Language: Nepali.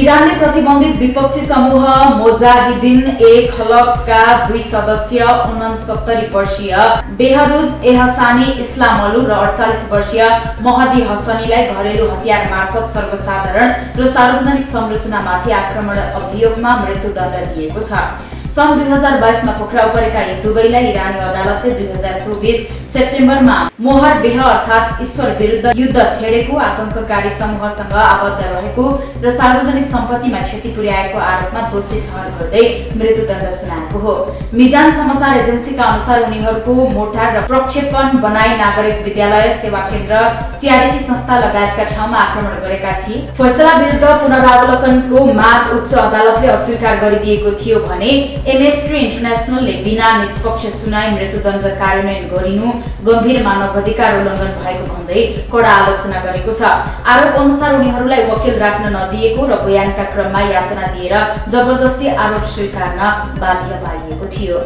इरानले प्रतिबन्धित विपक्षी समूह मोजाहिदिन ए खलकका 2 सदस्य 69 वर्षीय बेहरुज एहसानी इस्लामलु र 48 वर्षीय महदी हसनीलाई घरेलु हतियार मार्फत सर्वसाधारण र सार्वजनिक संरचनामाथि आक्रमण अभियोगमा मृत्युदण्ड दिएको छ। सन् 2022 मा पक्राउ परेका यी दुवैलाई इरानी अदालतले 2024 सेप्टेम्बरमा मोहर बेह अर्थात् ईश्वर विरुद्ध युद्ध छेडेको, आतंककारी समूहसँग आबद्ध रहेको र सार्वजनिक सम्पत्तिमा क्षति पुर्याएको आरोपमा दोषी ठहर गर्दै मृत्युदण्ड सुनाएको हो। मिजान समाचार एजेन्सीका अनुसार उनीहरूको मोर्टार र प्रक्षेपण बनाई नागरिक विद्यालय, सेवा केन्द्र, च्यारिटी संस्था लगायतका ठाउँमा आक्रमण गरेका थिए। फैसला विरुद्ध पुनरावलोकनको माग उच्च अदालतले अस्वीकार गरिदिएको थियो भने एमनेस्टी इन्टरनेशनलले बिना निष्पक्ष सुनाई मृत्युदण्ड कार्यान्वयन गरिनु गम्भीर मानवाधिकार उल्लङ्घन भएको भन्दै कडा आलोचना गरेको छ। आरोप अनुसार उनीहरूलाई वकिल राख्न नदिएको र बयानका क्रममा यातना दिएर जबरजस्ती आरोप स्वीकार्न बाध्य पारिएको थियो।